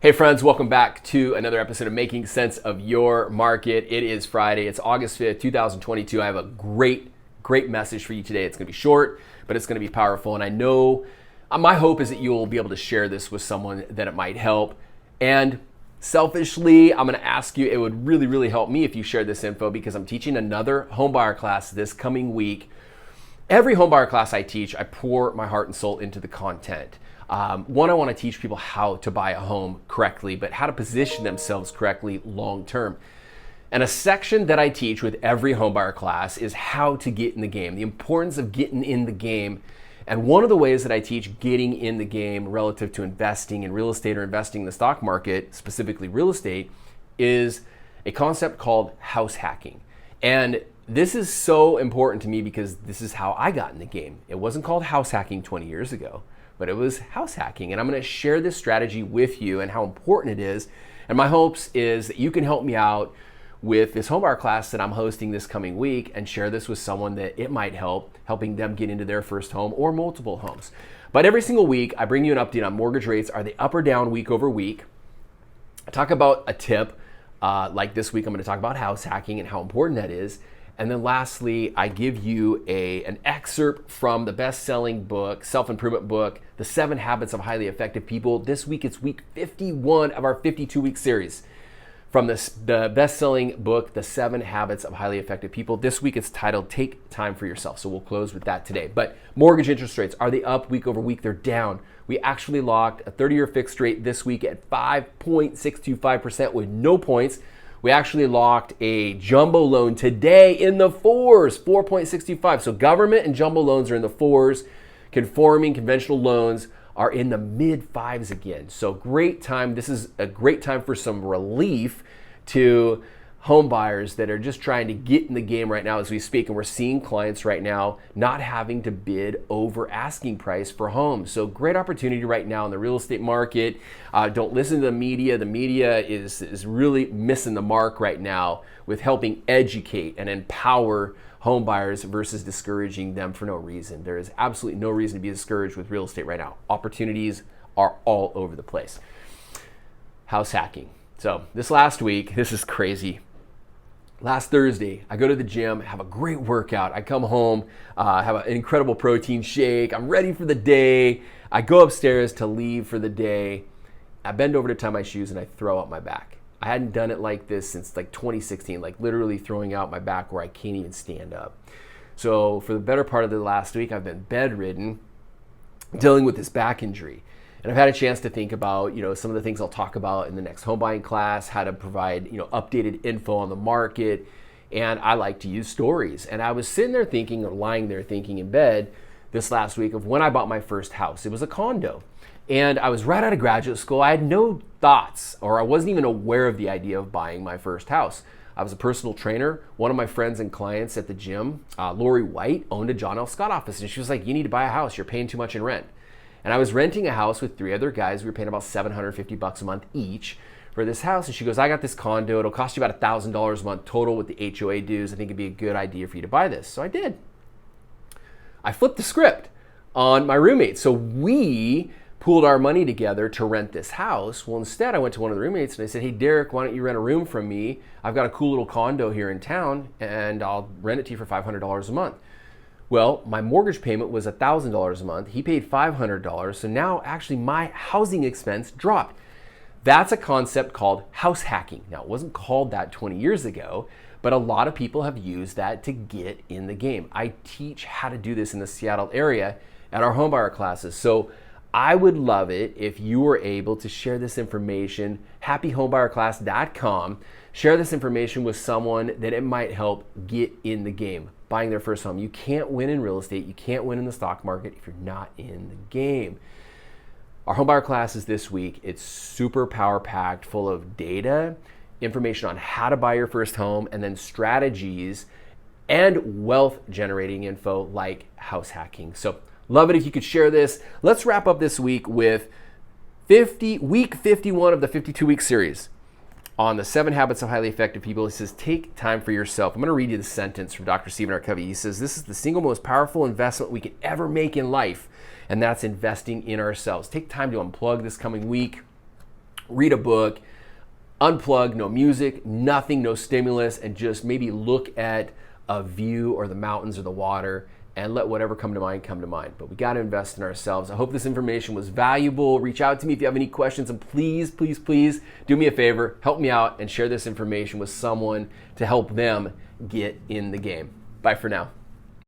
Hey friends, welcome back to another episode of Making Sense of Your Market. It is Friday, it's August 5th, 2022. I have a great message for you today. It's gonna be short, but it's gonna be powerful. And I know, my hope is that you'll be able to share this with someone that it might help. And selfishly, I'm gonna ask you, it would really help me if you share this info because I'm teaching another homebuyer class this coming week. Every homebuyer class I teach, I pour my heart and soul into the content. One, I want to teach people how to buy a home correctly, but how to position themselves correctly long term. And a section that I teach with every homebuyer class is how to get in the game, the importance of getting in the game. And one of the ways that I teach getting in the game relative to investing in real estate or investing in the stock market, specifically real estate, is a concept called house hacking. And this is so important to me because this is how I got in the game. It wasn't called house hacking 20 years ago, but it was house hacking. And I'm gonna share this strategy with you and how important it is. And my hopes is that you can help me out with this homebuyer class that I'm hosting this coming week and share this with someone that it might help, helping them get into their first home or multiple homes. But every single week, I bring you an update on mortgage rates. Are they up or down week over week? I talk about a tip, like this week, I'm gonna talk about house hacking and how important that is. And then lastly, I give you an excerpt from the best-selling book, self-improvement book, The 7 Habits of Highly Effective People. This week, it's week 51 of our 52-week series. From the best-selling book, The 7 Habits of Highly Effective People. This week, it's titled, Take Time for Yourself. So we'll close with that today. But mortgage interest rates, are they up week over week? They're down. We actually locked a 30-year fixed rate this week at 5.625% with no points. We actually locked a jumbo loan today in the 4s, 4.65. So government and jumbo loans are in the 4s. Conforming conventional loans are in the mid 5s again. So great time. This is a great time for some relief to home buyers that are just trying to get in the game right now as we speak. And we're seeing clients right now not having to bid over asking price for homes. So great opportunity right now in the real estate market. Don't listen to the media. The media is really missing the mark right now with helping educate and empower home buyers versus discouraging them for no reason. There is absolutely no reason to be discouraged with real estate right now. Opportunities are all over the place. House hacking. So this last week, this is crazy. Last Thursday, I go to the gym, have a great workout. I come home, have an incredible protein shake. I'm ready for the day. I go upstairs to leave for the day. I bend over to tie my shoes and I throw out my back. I hadn't done it like this since like 2016, like literally throwing out my back where I can't even stand up. So for the better part of the last week, I've been bedridden, dealing with this back injury. And I've had a chance to think about, some of the things I'll talk about in the next home buying class, how to provide, updated info on the market. And I like to use stories. And I was sitting there thinking, or lying there thinking in bed this last week of when I bought my first house. It was a condo. And I was right out of graduate school. I had no thoughts, or I wasn't even aware of the idea of buying my first house. I was a personal trainer. One of my friends and clients at the gym, Lori White, owned a John L. Scott office. And she was like, you need to buy a house. You're paying too much in rent. And I was renting a house with 3 other guys. We were paying about $750 a month each for this house. And she goes, I got this condo. It'll cost you about $1,000 a month total with the HOA dues. I think it'd be a good idea for you to buy this. So I did. I flipped the script on my roommate. So we pooled our money together to rent this house. Well, instead, I went to one of the roommates and I said, hey, Derek, why don't you rent a room from me? I've got a cool little condo here in town and I'll rent it to you for $500 a month. Well, my mortgage payment was $1,000 a month. He paid $500. So now actually my housing expense dropped. That's a concept called house hacking. Now, it wasn't called that 20 years ago, but a lot of people have used that to get in the game. I teach how to do this in the Seattle area at our homebuyer classes. So I would love it if you were able to share this information, happyhomebuyerclass.com. Share this information with someone that it might help get in the game, buying their first home. You can't win in real estate. You can't win in the stock market if you're not in the game. Our homebuyer class is this week. It's super power-packed, full of data, information on how to buy your first home, and then strategies and wealth-generating info like house hacking. So love it if you could share this. Let's wrap up this week with week 51 of the 52-week series on the 7 Habits of Highly Effective People. He says, take time for yourself. I'm going to read you the sentence from Dr. Stephen R. Covey. He says, this is the single most powerful investment we can ever make in life, and that's investing in ourselves. Take time to unplug this coming week. read a book, unplug, no music, nothing, no stimulus, and just maybe look at a view or the mountains or the water and let whatever come to mind come to mind. But we got to invest in ourselves. I hope this information was valuable. Reach out to me if you have any questions, and please, please, please do me a favor, help me out and share this information with someone to help them get in the game. Bye for now.